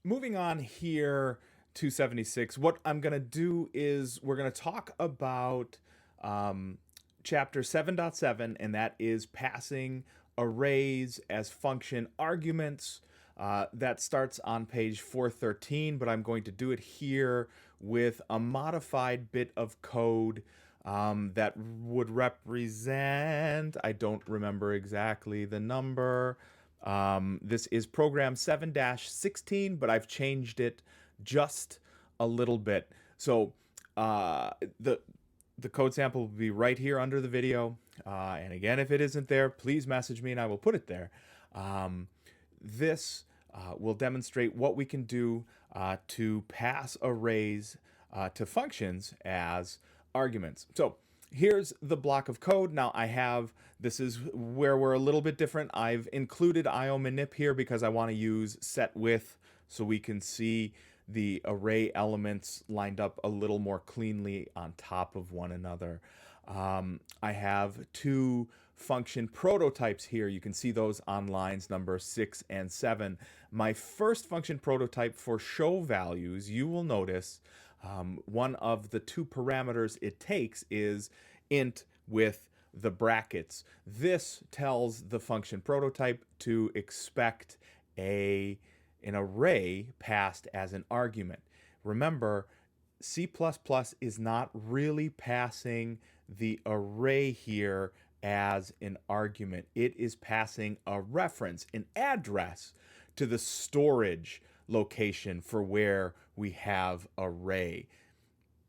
moving on here to 76, what I'm going to do is we're going to talk about um, chapter 7.7, and that is passing arrays as function arguments. That starts on page 413, but I'm going to do it here with a modified bit of code that would represent, I don't remember exactly the number. This is program 7-16, but I've changed it just a little bit. So uh, the the code sample will be right here under the video. And again, if it isn't there, please message me and I will put it there. This will demonstrate what we can do to pass arrays to functions as arguments. So here's the block of code. Now I have, this is where we're a little bit different. I've included IOmanip here because I want to use set width so we can see the array elements lined up a little more cleanly on top of one another. I have two function prototypes here. You can see those on lines number 6 and 7. My first function prototype for show values, you will notice one of the two parameters it takes is int with the brackets. This tells the function prototype to expect an array passed as an argument. Remember, C++ is not really passing the array here as an argument. It is passing a reference, an address to the storage location for where we have array.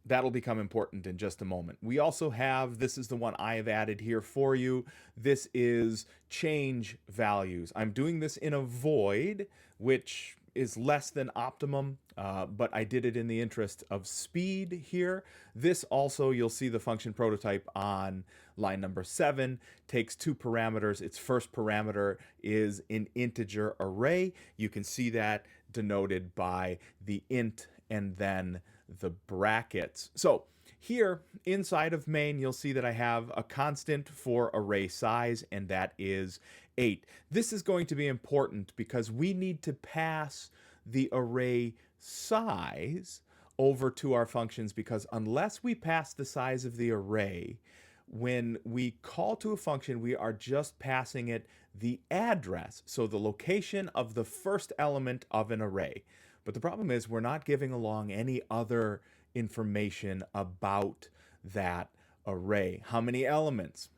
That'll become important in just a moment. We also have, this is the one I have added here for you. This is change values. I'm doing this in a void, which is less than optimum, but I did it in the interest of speed here. This also, you'll see the function prototype on line number 7, takes two parameters. Its first parameter is an integer array. You can see that denoted by the int and then the brackets. So here inside of main, you'll see that I have a constant for array size, and that is 8. This is going to be important because we need to pass the array size over to our functions, because unless we pass the size of the array, when we call to a function, we are just passing it the address, so the location of the first element of an array. But the problem is we're not giving along any other information about that array. How many elements?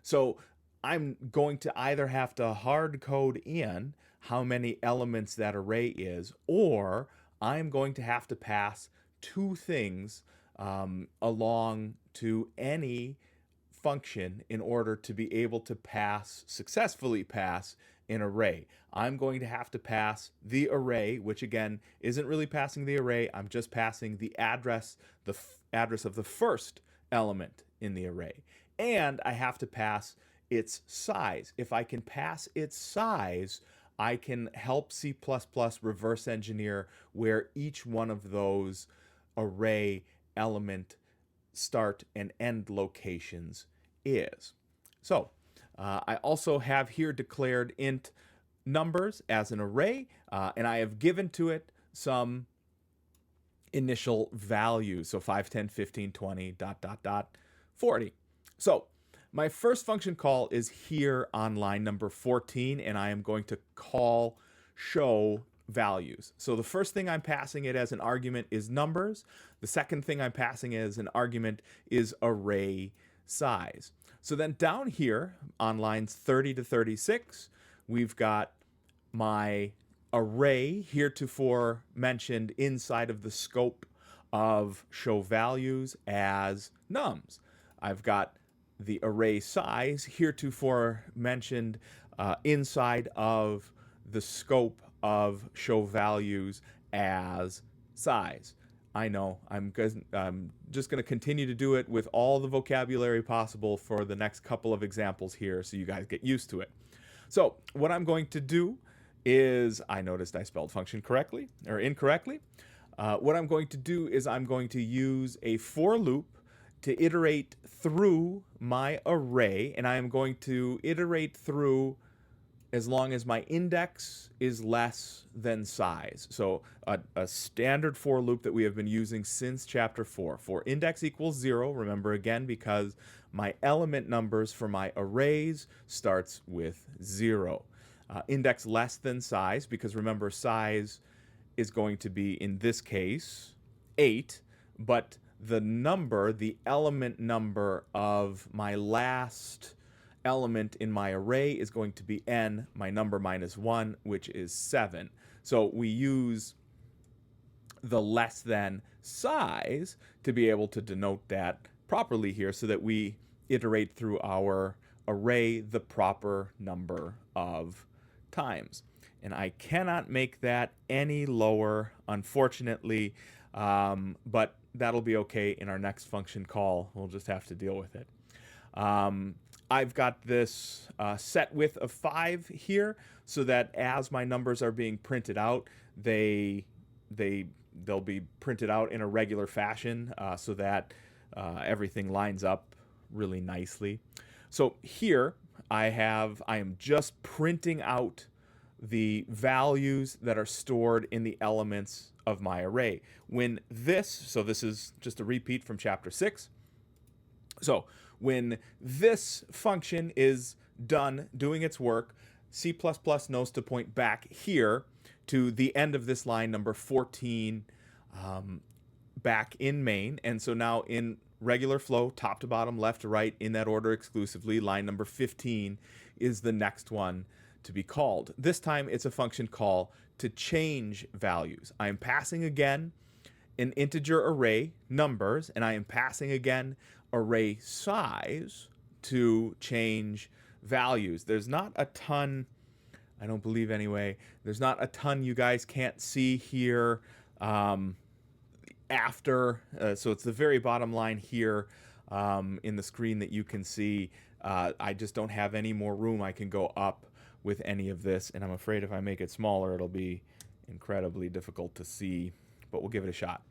So I'm going to either have to hard code in how many elements that array is, or I'm going to have to pass two things along to any function in order to be able to successfully pass an array. I'm going to have to pass the array, which again isn't really passing the array. I'm just passing the address, address of the first element in the array. And I have to pass its size. If I can pass its size, I can help C++ reverse engineer where each one of those array element start and end locations is. So I also have here declared int numbers as an array, and I have given to it some initial values. So 5, 10, 15, 20, ... 40. So my first function call is here on line number 14, and I am going to call show values. So the first thing I'm passing it as an argument is numbers. The second thing I'm passing as an argument is array size. So then down here on lines 30 to 36, we've got my array heretofore mentioned inside of the scope of show values as nums. I've got the array size heretofore mentioned inside of the scope of show values as size. I know, I'm just going to continue to do it with all the vocabulary possible for the next couple of examples here so you guys get used to it. So what I'm going to do is, I noticed I spelled function correctly or incorrectly. What I'm going to do is I'm going to use a for loop to iterate through my array, and I am going to iterate through as long as my index is less than size. So a standard for loop that we have been using since chapter 4. For index equals 0, remember again, because my element numbers for my arrays starts with 0. Index less than size, because remember size is going to be, in this case, 8, but the number, the element number of my last element in my array is going to be n, my number minus 1, which is 7. So we use the less than size to be able to denote that properly here so that we iterate through our array the proper number of times. And I cannot make that any lower, unfortunately, but that'll be okay in our next function call. We'll just have to deal with it. I've got this set width of 5 here so that as my numbers are being printed out, they'll be printed out in a regular fashion so that everything lines up really nicely. So here I am just printing out the values that are stored in the elements of my array. So this is just a repeat from chapter 6. So when this function is done doing its work, C++ knows to point back here to the end of this line, number 14, back in main. And so now in regular flow, top to bottom, left to right, in that order exclusively, line number 15 is the next one to be called. This time it's a function call to change values. I am passing again an integer array, numbers, and I am passing again array size to change values. There's not a ton, I don't believe anyway, there's not a ton you guys can't see here after, so it's the very bottom line here in the screen that you can see. I just don't have any more room I can go up with any of this, and I'm afraid if I make it smaller it'll be incredibly difficult to see, but we'll give it a shot.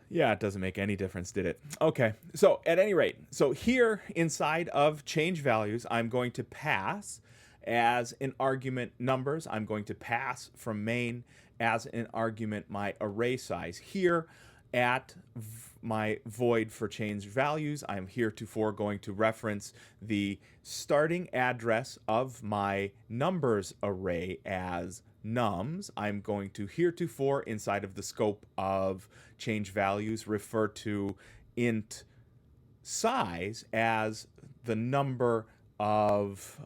Yeah, it doesn't make any difference, did it? Okay, so at any rate, so here inside of change values, I'm going to pass as an argument numbers. I'm going to pass from main as an argument my array size. Here at my void for change values, I'm heretofore going to reference the starting address of my numbers array as nums. I'm going to heretofore inside of the scope of change values refer to int size as the number of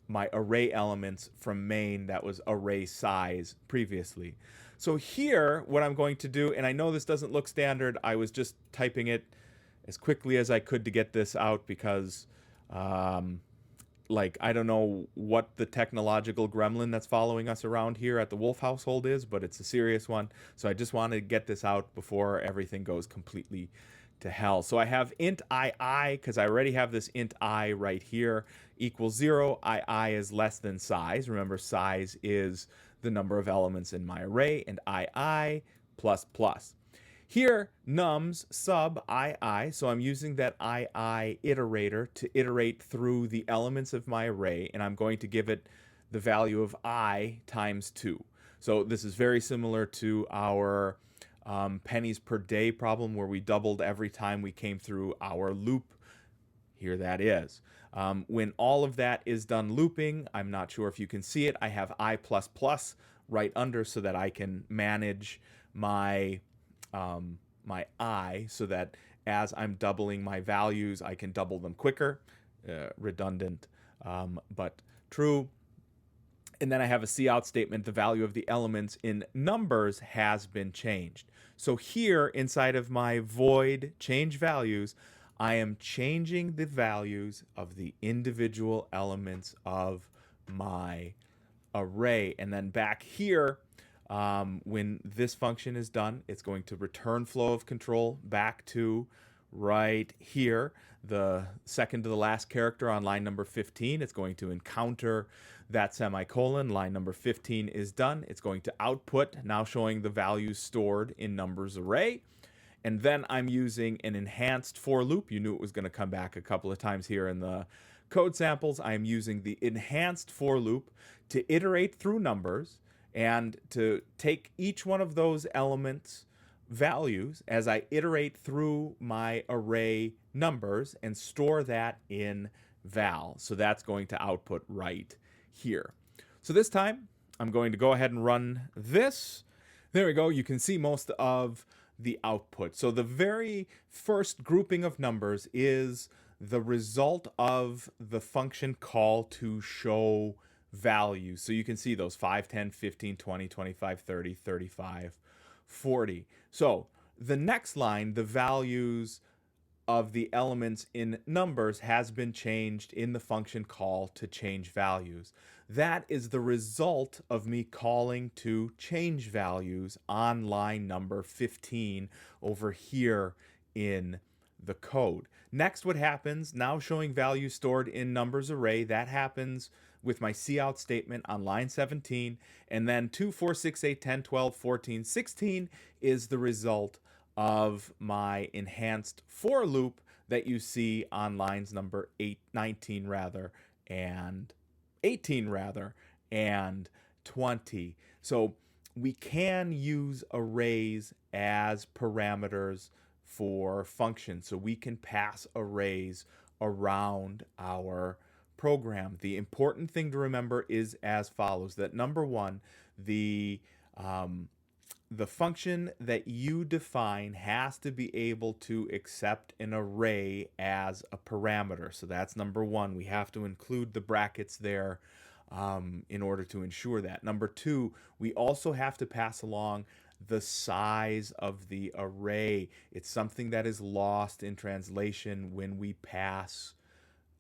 my array elements from main that was array size previously. So here what I'm going to do, and I know this doesn't look standard, I was just typing it as quickly as I could to get this out because I don't know what the technological gremlin that's following us around here at the Wolf household is, but it's a serious one. So I just wanted to get this out before everything goes completely to hell. So I have int I, because I already have this int I right here, equals 0. I is less than size. Remember, size is the number of elements in my array, and I plus plus. Here, nums sub I, so I'm using that I iterator to iterate through the elements of my array, and I'm going to give it the value of I times 2. So this is very similar to our pennies per day problem where we doubled every time we came through our loop. Here that is. When all of that is done looping, I'm not sure if you can see it, I have I plus plus right under so that I can manage my my I so that as I'm doubling my values, I can double them quicker. Redundant, but true. And then I have a cout statement. The value of the elements in numbers has been changed. So here inside of my void change values, I am changing the values of the individual elements of my array. And then back here, when this function is done, it's going to return flow of control back to right here, the second to the last character on line number 15. It's going to encounter that semicolon. Line number 15 is done. It's going to output, now showing the values stored in numbers array. And then I'm using an enhanced for loop. You knew it was going to come back a couple of times here in the code samples, I am using the enhanced for loop to iterate through numbers and to take each one of those elements values as I iterate through my array numbers and store that in val. So that's going to output right here. So this time I'm going to go ahead and run this. There we go. You can see most of the output. So the very first grouping of numbers is the result of the function call to show values. So you can see those 5, 10, 15, 20, 25, 30, 35, 40. So the next line, the values of the elements in numbers has been changed in the function call to change values. That is the result of me calling to change values on line number 15 over here in the code. Next, what happens, now showing values stored in numbers array, that happens with my cout statement on line 17, and then 2, 4, 6, 8, 10, 12, 14, 16 is the result of my enhanced for loop that you see on lines number 19 rather, and 18 rather, and 20. So we can use arrays as parameters for functions. So we can pass arrays around our program. The important thing to remember is as follows, that number one, the function that you define has to be able to accept an array as a parameter. So that's number one. We have to include the brackets there in order to ensure that. Number two, we also have to pass along the size of the array. It's something that is lost in translation when we pass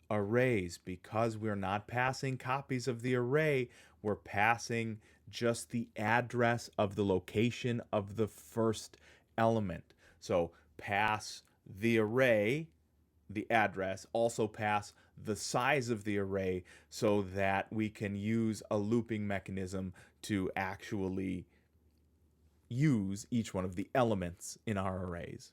arrays. Because we're not passing copies of the array, we're passing just the address of the location of the first element. So pass the array, the address, also pass the size of the array so that we can use a looping mechanism to actually use each one of the elements in our arrays.